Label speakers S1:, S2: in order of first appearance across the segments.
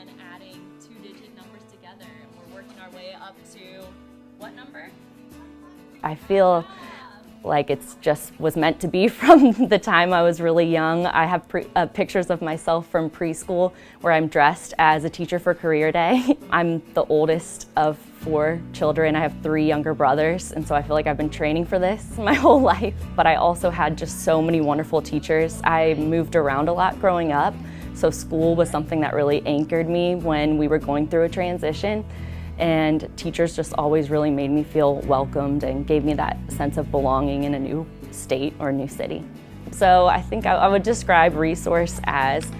S1: on adding two-digit numbers together, and we're working our way up to what number?
S2: I feel like it's just was meant to be from the time I was really young. I have pictures of myself from preschool where I'm dressed as a teacher for career day. I'm the oldest of 4 children. I have 3 younger brothers, and so I feel like I've been training for this my whole life. But I also had just so many wonderful teachers. I moved around a lot growing up, so school was something that really anchored me when we were going through a transition. And teachers just always really made me feel welcomed and gave me that sense of belonging in a new state or new city. So I think I would describe Resource as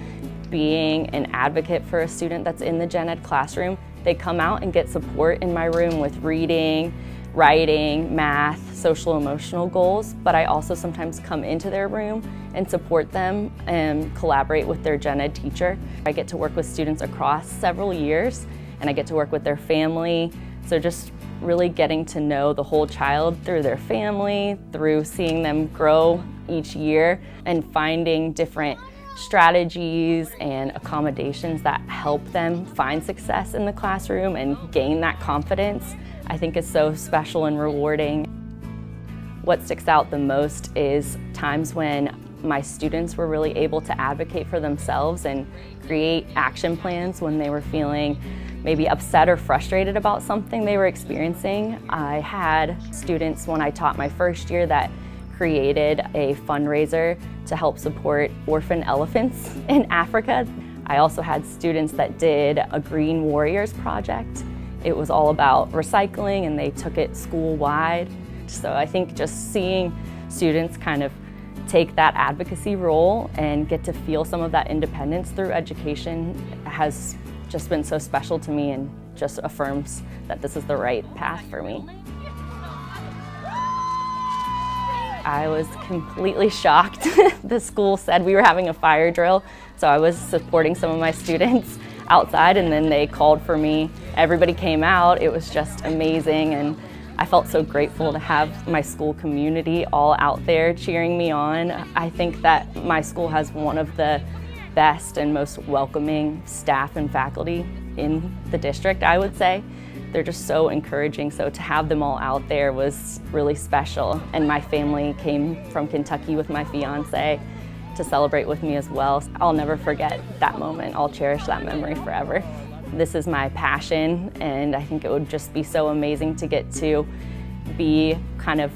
S2: being an advocate for a student that's in the gen ed classroom. They come out and get support in my room with reading, writing, math, social emotional goals, but I also sometimes come into their room and support them and collaborate with their gen ed teacher. I get to work with students across several years, and I get to work with their family. So just really getting to know the whole child through their family, through seeing them grow each year and finding different strategies and accommodations that help them find success in the classroom and gain that confidence, I think is so special and rewarding. What sticks out the most is times when my students were really able to advocate for themselves and create action plans when they were feeling maybe upset or frustrated about something they were experiencing. I had students when I taught my first year that created a fundraiser to help support orphan elephants in Africa. I also had students that did a Green Warriors project. It was all about recycling and they took it school-wide. So I think just seeing students kind of take that advocacy role and get to feel some of that independence through education has just been so special to me and just affirms that this is the right path for me. I was completely shocked. The school said we were having a fire drill, so I was supporting some of my students outside, and then they called for me. Everybody came out. It was just amazing, and I felt so grateful to have my school community all out there cheering me on. I think that my school has one of the best and most welcoming staff and faculty in the district, I would say. They're just so encouraging, so to have them all out there was really special. And my family came from Kentucky with my fiance to celebrate with me as well. I'll never forget that moment. I'll cherish that memory forever. This is my passion, and I think it would just be so amazing to get to be kind of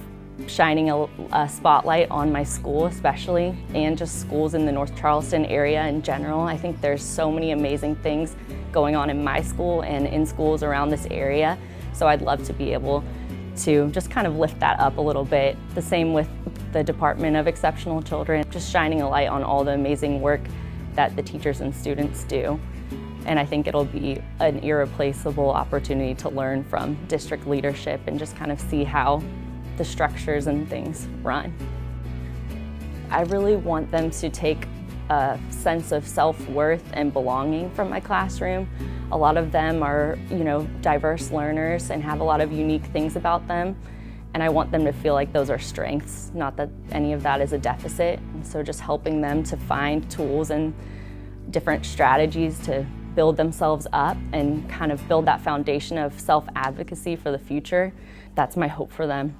S2: shining a spotlight on my school especially, and just schools in the North Charleston area in general. I think there's so many amazing things going on in my school and in schools around this area, so I'd love to be able to just kind of lift that up a little bit. The same with the Department of Exceptional Children, just shining a light on all the amazing work that the teachers and students do. And I think it'll be an irreplaceable opportunity to learn from district leadership and just kind of see how the structures and things run. I really want them to take a sense of self-worth and belonging from my classroom. A lot of them are, diverse learners and have a lot of unique things about them. And I want them to feel like those are strengths, not that any of that is a deficit. And so just helping them to find tools and different strategies to build themselves up and kind of build that foundation of self-advocacy for the future. That's my hope for them.